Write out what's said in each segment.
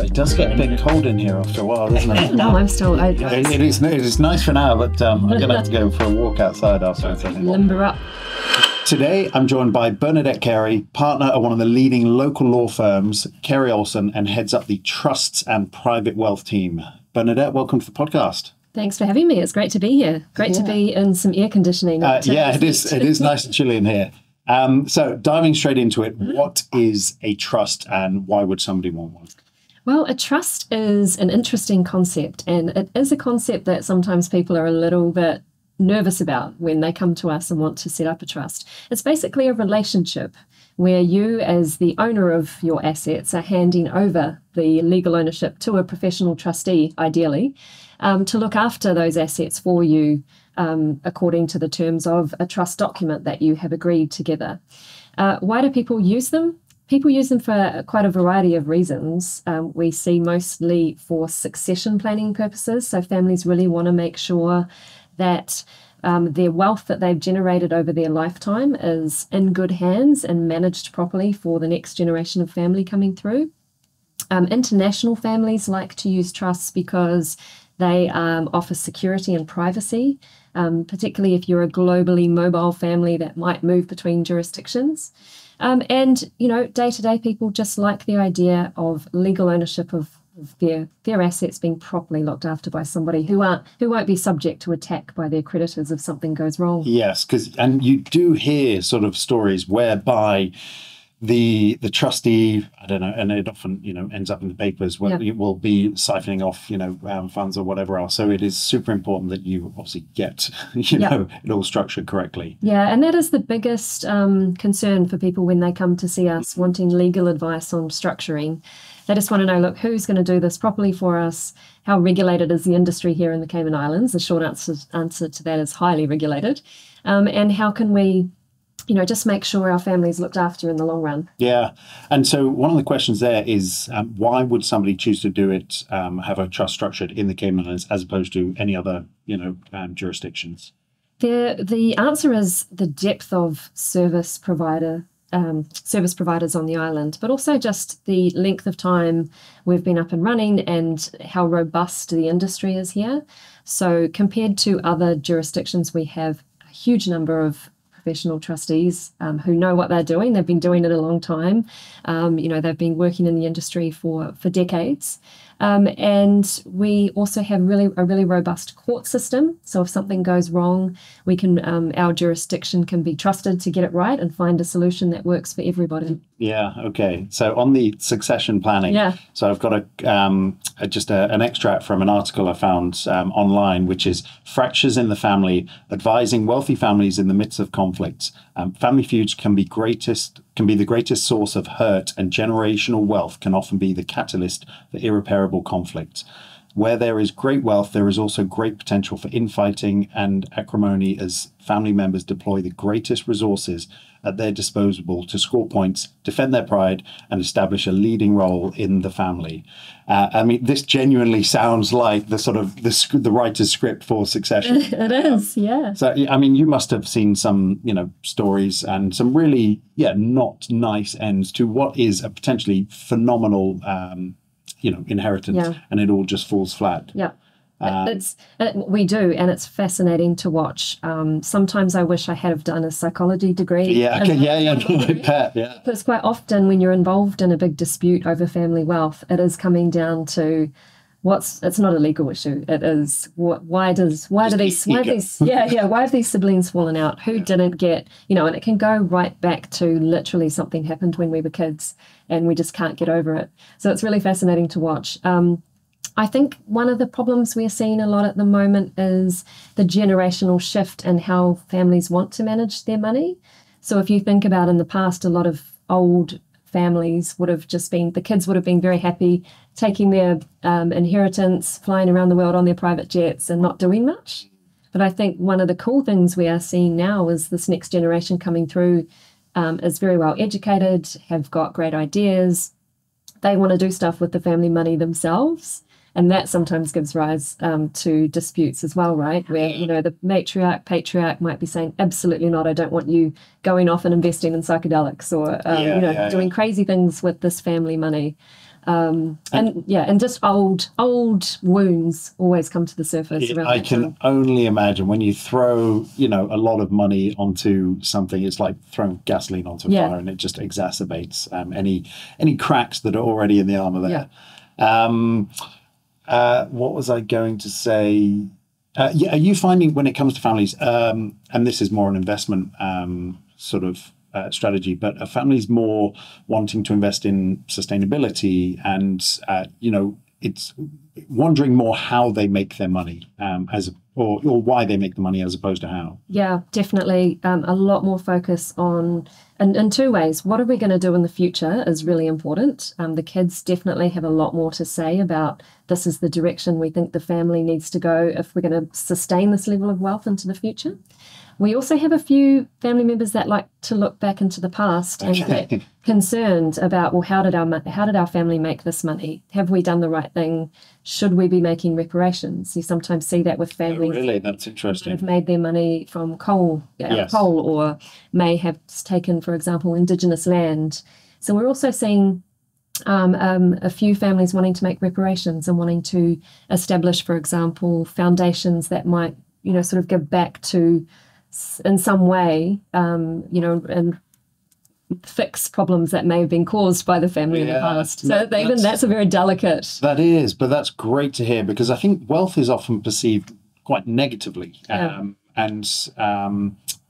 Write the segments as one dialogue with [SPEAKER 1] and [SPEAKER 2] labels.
[SPEAKER 1] It does get a bit cold in here after a while, doesn't it?
[SPEAKER 2] No, I'm still.
[SPEAKER 1] It is nice for now, but I'm going to have to go for a walk outside after.
[SPEAKER 2] Limber up.
[SPEAKER 1] Today, I'm joined by Bernadette Carey, partner at one of the leading local law firms, Carey Olsen, and heads up the trusts and private wealth team. Bernadette, welcome to the podcast.
[SPEAKER 2] Thanks for having me. It's great to be here. Great to be in some air conditioning.
[SPEAKER 1] Yeah, it is. It is nice and chilly in here. So diving straight into it, what is a trust and why would somebody want one?
[SPEAKER 2] Well, a trust is an interesting concept, and it is a concept that sometimes people are a little bit nervous about when they come to us and want to set up a trust. It's basically a relationship where you, as the owner of your assets, are handing over the legal ownership to a professional trustee, ideally, to look after those assets for you according to the terms of a trust document that you have agreed together. Why do people use them? People use them for quite a variety of reasons. We see mostly for succession planning purposes. So families really want to make sure that their wealth that they've generated over their lifetime is in good hands and managed properly for the next generation of family coming through. International families like to use trusts because they offer security and privacy, particularly if you're a globally mobile family that might move between jurisdictions. And, you know, day-to-day people just like the idea of legal ownership of their assets being properly looked after by somebody who won't be subject to attack by their creditors if something goes wrong.
[SPEAKER 1] Yes, and you do hear sort of stories whereby the trustee, I don't know, and it often, ends up in the papers where it will be siphoning off, funds or whatever else. So it is super important that you obviously get, it all structured correctly.
[SPEAKER 2] Yeah, and that is the biggest concern for people when they come to see us wanting legal advice on structuring. They just want to know, look, who's going to do this properly for us? How regulated is the industry here in the Cayman Islands? The short answer to that is highly regulated. And how can we just make sure our family's looked after in the long run.
[SPEAKER 1] Yeah. And so one of the questions there is, why would somebody choose to do it, have a trust structured in the Cayman Islands as opposed to any other, jurisdictions?
[SPEAKER 2] The answer is the depth of service providers on the island, but also just the length of time we've been up and running and how robust the industry is here. So compared to other jurisdictions, we have a huge number of professional trustees who know what they're doing. They've been doing it a long time. They've been working in the industry for decades. And we also have a really robust court system. So if something goes wrong, we can our jurisdiction can be trusted to get it right and find a solution that works for everybody.
[SPEAKER 1] Yeah. Okay. So on the succession planning, so I've got an extract from an article I found online, which is Fractures in the Family, Advising Wealthy Families in the Midst of Conflicts. Family feuds can be the greatest source of hurt, and generational wealth can often be the catalyst for irreparable conflict. Where there is great wealth, there is also great potential for infighting and acrimony as family members deploy the greatest resources at their disposal to score points, defend their pride, and establish a leading role in the family. This genuinely sounds like the sort of the writer's script for Succession.
[SPEAKER 2] It is, yeah.
[SPEAKER 1] So, you must have seen some, stories and some really, not nice ends to what is a potentially phenomenal inheritance, and it all just falls flat.
[SPEAKER 2] Yeah. We do, and it's fascinating to watch. Sometimes I wish I had have done a psychology degree.
[SPEAKER 1] Yeah,
[SPEAKER 2] Because quite often when you're involved in a big dispute over family wealth, it is coming down to it's not a legal issue. It is why have these siblings fallen out? Who didn't get, and it can go right back to literally something happened when we were kids and we just can't get over it. So it's really fascinating to watch. I think one of the problems we're seeing a lot at the moment is the generational shift in how families want to manage their money. So if you think about in the past, a lot of old families would have the kids would have been very happy taking their inheritance, flying around the world on their private jets and not doing much. But I think one of the cool things we are seeing now is this next generation coming through is very well educated, have got great ideas. They want to do stuff with the family money themselves. And that sometimes gives rise to disputes as well, right? Where, the matriarch, patriarch might be saying, absolutely not, I don't want you going off and investing in psychedelics or, doing crazy things with this family money. And just old wounds always come to the surface.
[SPEAKER 1] I can only imagine when you throw, a lot of money onto something, it's like throwing gasoline onto fire, and it just exacerbates any cracks that are already in the armor there. What was I going to say? Are you finding when it comes to families, and this is more an investment sort of strategy, but a family's more wanting to invest in sustainability and, it's wondering more how they make their money or why they make the money as opposed to how?
[SPEAKER 2] Yeah, definitely. A lot more focus on, in two ways. What are we going to do in the future is really important. The kids definitely have a lot more to say about this is the direction we think the family needs to go if we're going to sustain this level of wealth into the future. We also have a few family members that like to look back into the past and get concerned about, well, how did our family make this money? Have we done the right thing? Should we be making reparations? You sometimes see that with families.
[SPEAKER 1] Oh, really? That's interesting.
[SPEAKER 2] Who've made their money from coal, or may have taken, for example, Indigenous land. So we're also seeing a few families wanting to make reparations and wanting to establish, for example, foundations that might, sort of give back to, in some way, and fix problems that may have been caused by the family in the past. So that's a very delicate.
[SPEAKER 1] That is, but that's great to hear, because I think wealth is often perceived quite negatively.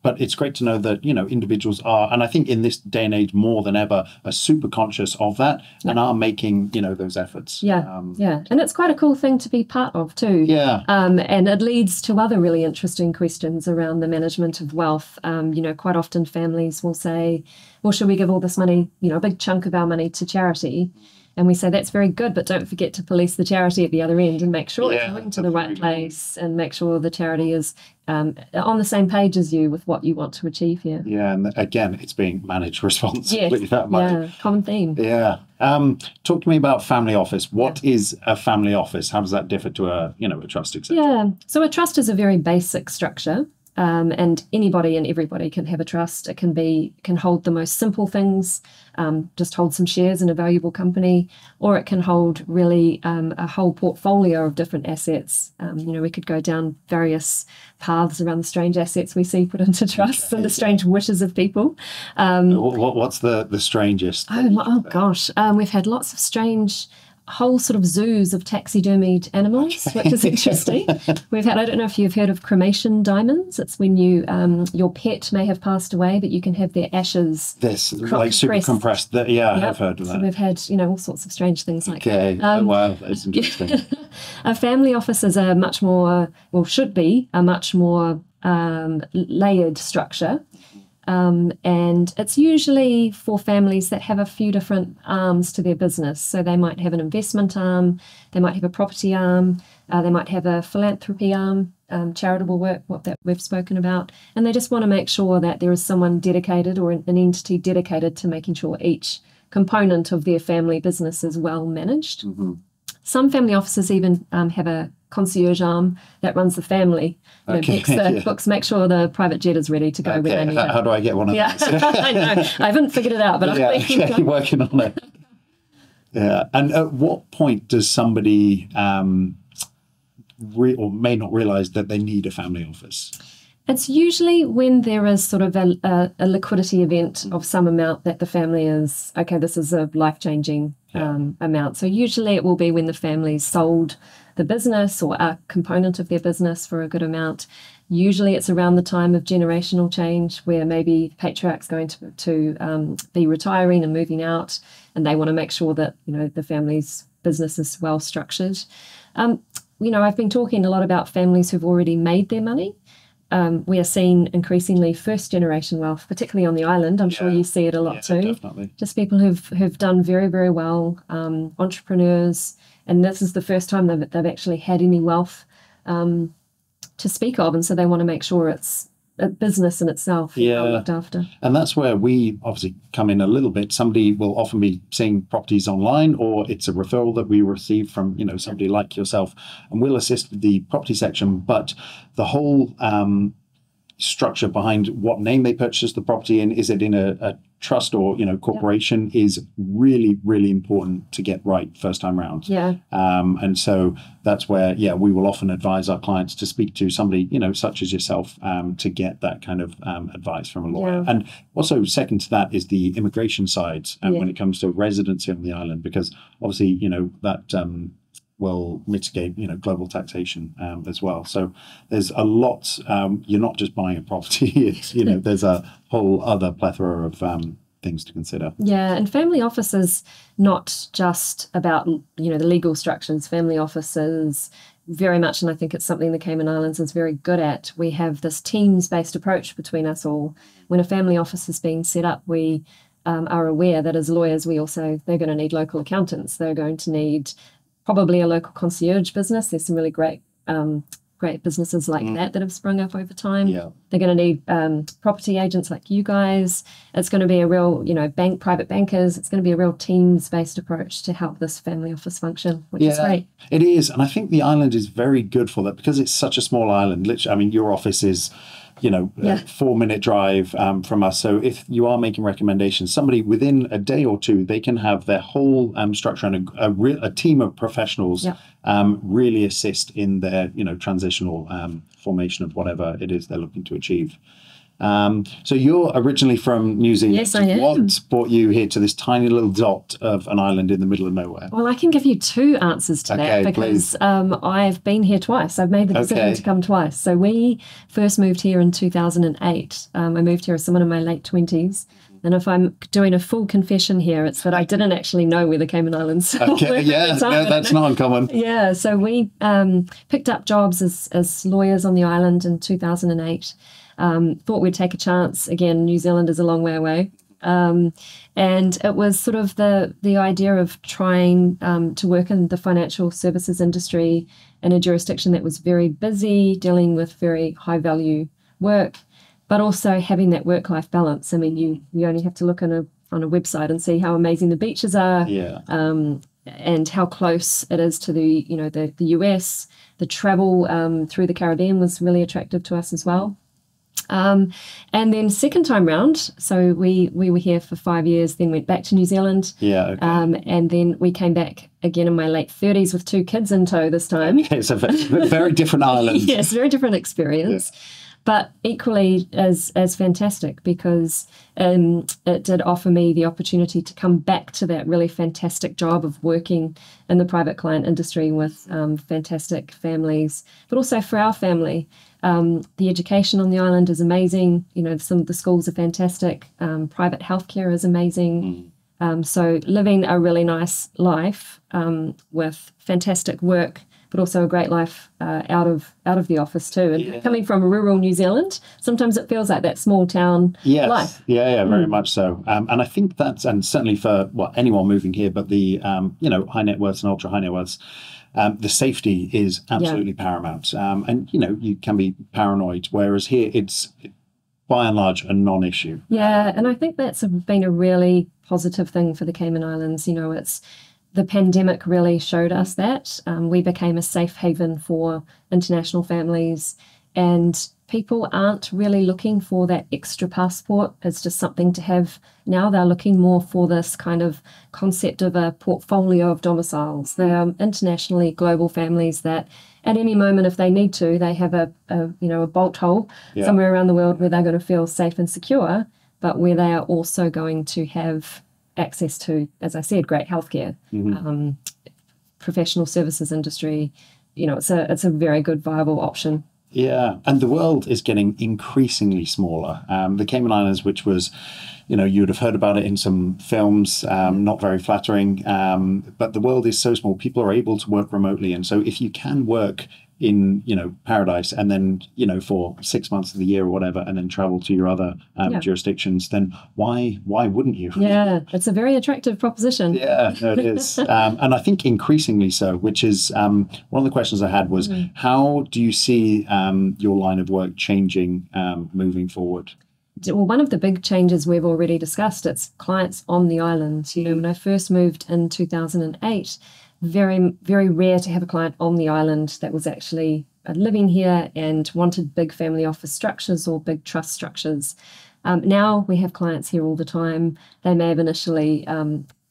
[SPEAKER 1] But it's great to know that, individuals are, and I think in this day and age more than ever, are super conscious of that and are making, those efforts.
[SPEAKER 2] And it's quite a cool thing to be part of too. And it leads to other really interesting questions around the management of wealth. Quite often families will say, well, should we give all this money, a big chunk of our money to charity? And we say that's very good, but don't forget to police the charity at the other end and make sure it's going to the right place and make sure the charity is on the same page as you with what you want to achieve here.
[SPEAKER 1] Yeah, and again, it's being managed responsibly. That money.
[SPEAKER 2] Common theme.
[SPEAKER 1] Yeah. Talk to me about family office. What is a family office? How does that differ to a trust, etc.?
[SPEAKER 2] Yeah, so a trust is a very basic structure. And anybody and everybody can have a trust. It can hold the most simple things, just hold some shares in a valuable company, or it can hold really a whole portfolio of different assets. We could go down various paths around the strange assets we see put into trusts and the strange wishes of people.
[SPEAKER 1] What's the strangest?
[SPEAKER 2] Oh gosh, we've had lots of strange whole sort of zoos of taxidermied animals, which is interesting. We've had, I don't know if you've heard of cremation diamonds. It's when your pet may have passed away, but you can have their ashes.
[SPEAKER 1] Super compressed. I have heard of that.
[SPEAKER 2] So we've had, all sorts of strange things like that.
[SPEAKER 1] Okay, wow, that's interesting.
[SPEAKER 2] A family office is a much more, should be a much more layered structure. And it's usually for families that have a few different arms to their business. So they might have an investment arm, they might have a property arm, they might have a philanthropy arm, charitable work, what that we've spoken about. And they just want to make sure that there is someone dedicated or an entity dedicated to making sure each component of their family business is well managed. Mm-hmm. Some family offices even have a concierge arm that runs the family. Picks the books, make sure the private jet is ready to go when they need it.
[SPEAKER 1] How do I get one of those?
[SPEAKER 2] I know. I haven't figured it out, but I think
[SPEAKER 1] you're working on it. Yeah. And at what point does somebody or may not realize that they need a family office?
[SPEAKER 2] It's usually when there is sort of a liquidity event of some amount that the family is, this is a life-changing amount. So usually it will be when the family's sold the business or a component of their business for a good amount. Usually it's around the time of generational change where maybe the patriarch's going to be retiring and moving out, and they want to make sure that, the family's business is well structured. I've been talking a lot about families who've already made their money. We are seeing increasingly first generation wealth, particularly on the island. I'm sure you see it a lot too.
[SPEAKER 1] Definitely.
[SPEAKER 2] Just people who've done very, very well, entrepreneurs, and this is the first time they've actually had any wealth to speak of, and so they want to make sure it's a business in itself well looked after.
[SPEAKER 1] And that's where we obviously come in a little bit. Somebody will often be seeing properties online, or it's a referral that we receive from somebody like yourself, and we'll assist with the property section. But the whole structure behind what name they purchased the property in. Is it in a trust or corporation? Is really, really important to get right first time round. And so that's where we will often advise our clients to speak to somebody such as yourself to get that kind of advice from a lawyer. And also second to that is the immigration side when it comes to residency on the island, because obviously that will mitigate global taxation as well. So there's a lot. You're not just buying a property. It's there's a whole other plethora of things to consider.
[SPEAKER 2] Yeah, and family office is not just about the legal structures. Family offices very much, and I think it's something the Cayman Islands is very good at. We have this teams-based approach between us all. When a family office is being set up, we are aware that as lawyers, they're going to need local accountants. They're going to need probably a local concierge business. There's some really great businesses like that have sprung up over time. They're going to need property agents like you guys. It's going to be a real, private bankers. It's going to be a real teams-based approach to help this family office function, which is great.
[SPEAKER 1] It is. And I think the island is very good for that because it's such a small island. Literally, I mean, your office is a 4-minute drive from us. So if you are making recommendations, somebody within a day or two, they can have their whole structure and a team of professionals really assist in their transitional formation of whatever it is they're looking to achieve. So you're originally from New Zealand.
[SPEAKER 2] Yes, I am.
[SPEAKER 1] What brought you here to this tiny little dot of an island in the middle of nowhere?
[SPEAKER 2] Well, I can give you two answers to that because I've been here twice. I've made the decision to come twice. So we first moved here in 2008. I moved here as someone in my late 20s. And if I'm doing a full confession here, it's that I didn't actually know where the Cayman Islands were.
[SPEAKER 1] No, that's not uncommon.
[SPEAKER 2] Yeah, so we picked up jobs as lawyers on the island in 2008. Thought we'd take a chance. Again, New Zealand is a long way away. And it was sort of the idea of trying to work in the financial services industry in a jurisdiction that was very busy, dealing with very high value work, but also having that work-life balance. I mean, you only have to look on a website and see how amazing the beaches are. And how close it is to the US. The travel through the Caribbean was really attractive to us as well. And then second time round, so we were here for 5 years, then went back to New Zealand. And then we came back again in my late 30s with 2 kids in tow this time.
[SPEAKER 1] It's a very different island.
[SPEAKER 2] Yes, very different experience. But equally as fantastic because it did offer me the opportunity to come back to that really fantastic job of working in the private client industry with fantastic families, but also for our family. The education on the island is amazing. Some of the schools are fantastic. Private healthcare is amazing. So living a really nice life with fantastic work, but also a great life out of the office too. And coming from rural New Zealand, sometimes it feels like that small town life.
[SPEAKER 1] Very much so. And I think that's, and certainly for anyone moving here, but the high net worths and ultra high net worths, the safety is absolutely paramount. And you can be paranoid, whereas here it's by and large a non-issue.
[SPEAKER 2] Yeah, and I think that's been a really positive thing for the Cayman Islands. It's the pandemic really showed us that. We became a safe haven for international families, and people aren't really looking for that extra passport. It's just something to have now. They're looking more for this kind of concept of a portfolio of domiciles. They're internationally global families that at any moment, if they need to, they have a bolt hole somewhere around the world where they're going to feel safe and secure, but where they are also going to have access to, as I said, great healthcare, professional services industry. It's a very good, viable option.
[SPEAKER 1] Yeah, and the world is getting increasingly smaller. The Cayman Islands, which was, you'd have heard about it in some films, not very flattering, but the world is so small. People are able to work remotely. And so if you can work in, paradise and then, for 6 months of the year or whatever, and then travel to your other jurisdictions, then why wouldn't you?
[SPEAKER 2] Yeah, it's a very attractive proposition.
[SPEAKER 1] Yeah, no, it is. And I think increasingly so, which is one of the questions I had was, how do you see your line of work changing moving forward?
[SPEAKER 2] Well, one of the big changes we've already discussed, it's clients on the island. When I first moved in 2008, very, very rare to have a client on the island that was actually are living here and wanted big family office structures or big trust structures. Now we have clients here all the time. They may have initially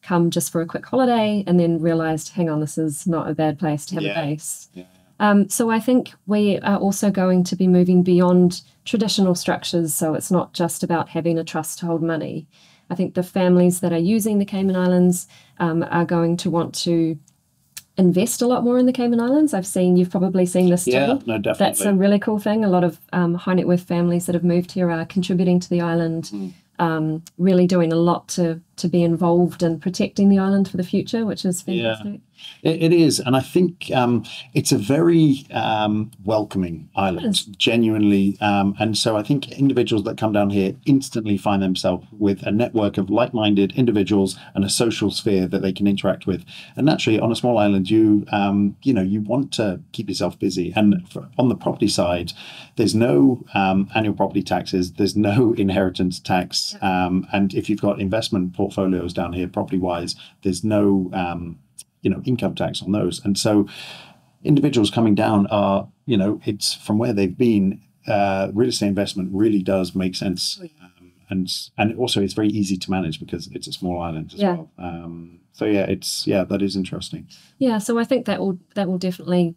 [SPEAKER 2] come just for a quick holiday and then realized, hang on, this is not a bad place to have a base. So I think we are also going to be moving beyond traditional structures. So it's not just about having a trust to hold money. I think the families that are using the Cayman Islands are going to want to invest a lot more in the Cayman Islands. You've probably seen this too.
[SPEAKER 1] Yeah, no, definitely.
[SPEAKER 2] That's a really cool thing. A lot of high net worth families that have moved here are contributing to the island, really doing a lot to be involved in protecting the island for the future, which is fantastic.
[SPEAKER 1] It is. And I think it's a very welcoming island, genuinely. And so I think individuals that come down here instantly find themselves with a network of like-minded individuals and a social sphere that they can interact with. And naturally, on a small island, you want to keep yourself busy. And on the property side, there's no annual property taxes. There's no inheritance tax. And if you've got investment portfolios down here, property-wise, there's no income tax on those. And so individuals coming down are, it's from where they've been, real estate investment really does make sense. And also it's very easy to manage because it's a small island as well. That is interesting.
[SPEAKER 2] Yeah, so I think that will definitely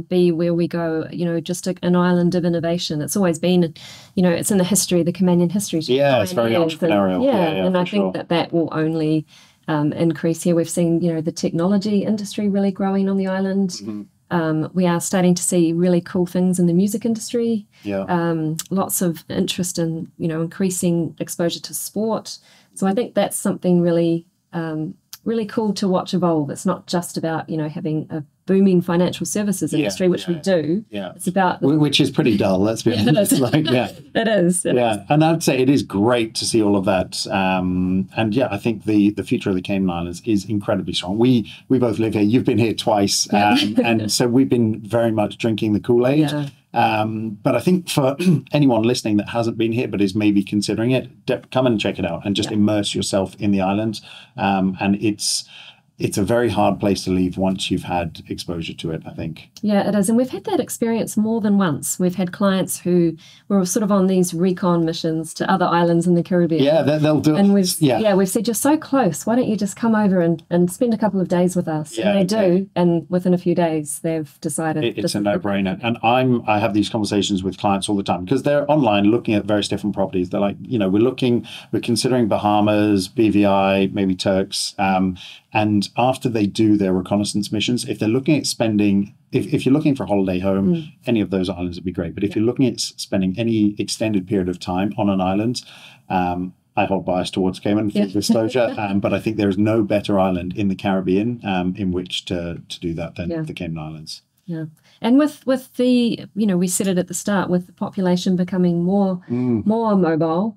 [SPEAKER 2] be where we go, just an island of innovation. It's always been, it's in the history, the Caymanian history.
[SPEAKER 1] Yeah, it's very entrepreneurial.
[SPEAKER 2] And I think that will only increase here. We've seen, the technology industry really growing on the island. We are starting to see really cool things in the music industry. Lots of interest in, increasing exposure to sport. So I think that's something really, really cool to watch evolve. It's not just about, having a booming financial services industry, which we do. It's about
[SPEAKER 1] which is pretty dull. Let's be honest.
[SPEAKER 2] It is.
[SPEAKER 1] And I'd say it is great to see all of that. I think the future of the Cayman Islands is incredibly strong. We both live here. You've been here twice, and so we've been very much drinking the Kool-Aid. But I think for anyone listening that hasn't been here but is maybe considering it, come and check it out and just immerse yourself in the island. And it's a very hard place to leave once you've had exposure to it, I think.
[SPEAKER 2] Yeah, it is. And we've had that experience more than once. We've had clients who were sort of on these recon missions to other islands in the Caribbean.
[SPEAKER 1] Yeah, they'll do it.
[SPEAKER 2] And we've said, you're so close. Why don't you just come over and spend a couple of days with us? And they do. And within a few days, they've decided.
[SPEAKER 1] It's a no-brainer. And I have these conversations with clients all the time because they're online looking at various different properties. They're like, we're considering Bahamas, BVI, maybe Turks. And after they do their reconnaissance missions, if they're looking at spending, if you're looking for a holiday home, any of those islands would be great. But if you're looking at spending any extended period of time on an island, I hold bias towards Cayman, full disclosure, but I think there is no better island in the Caribbean in which to do that than the Cayman Islands.
[SPEAKER 2] Yeah. And with the, we said it at the start, with the population becoming more mobile,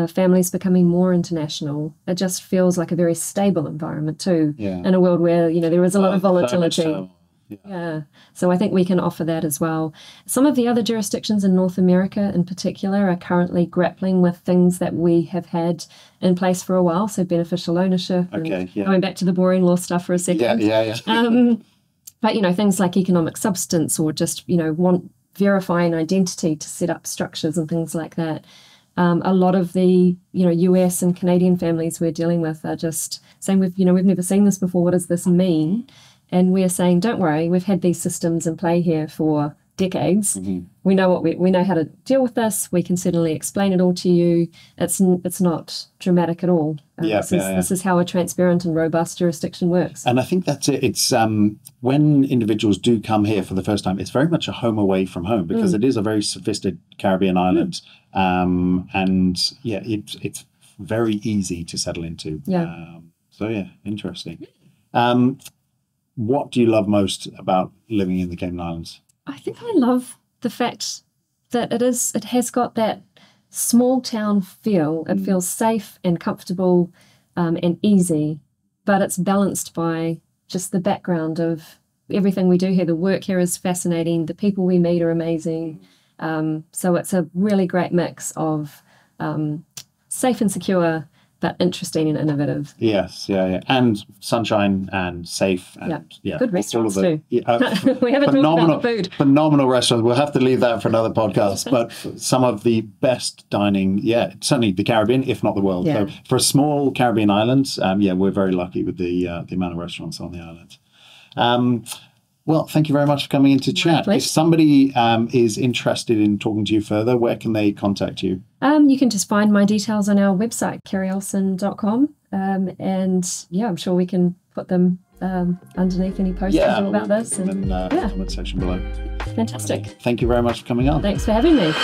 [SPEAKER 2] families becoming more international, it just feels like a very stable environment too, in a world where, there is a lot of volatility. So I think we can offer that as well. Some of the other jurisdictions in North America in particular are currently grappling with things that we have had in place for a while, so beneficial ownership, going back to the boring law stuff for a second. But, things like economic substance or just, verifying identity to set up structures and things like that. A lot of the, US and Canadian families we're dealing with are just saying, we've never seen this before. What does this mean? And we're saying, don't worry, we've had these systems in play here for decades. We know we know how to deal with this. We can certainly explain it all to you. It's not dramatic at all. This is how a transparent and robust jurisdiction works.
[SPEAKER 1] And I think that's it. It's when individuals do come here for the first time, it's very much a home away from home because it is a very sophisticated Caribbean island. It's very easy to settle into. Interesting. What do you love most about living in the Cayman Islands?
[SPEAKER 2] I think I love the fact that it has got that small town feel. It feels safe and comfortable and easy, but it's balanced by just the background of everything we do here. The work here is fascinating. The people we meet are amazing. So it's a really great mix of safe and secure, but interesting and innovative.
[SPEAKER 1] Yes, yeah. And sunshine and safe. And,
[SPEAKER 2] good restaurants too.
[SPEAKER 1] We
[SPEAKER 2] haven't talked about the food.
[SPEAKER 1] Phenomenal restaurants. We'll have to leave that for another podcast. But some of the best dining, certainly the Caribbean, if not the world.
[SPEAKER 2] Yeah.
[SPEAKER 1] So for a small Caribbean island, we're very lucky with the amount of restaurants on the island. Well, thank you very much for coming in to chat. If somebody is interested in talking to you further, where can they contact you?
[SPEAKER 2] You can just find my details on our website, kerryolson.com. And I'm sure we can put them underneath any posts about this.
[SPEAKER 1] And comment section below.
[SPEAKER 2] Fantastic.
[SPEAKER 1] Thank you very much for coming on.
[SPEAKER 2] Thanks for having me.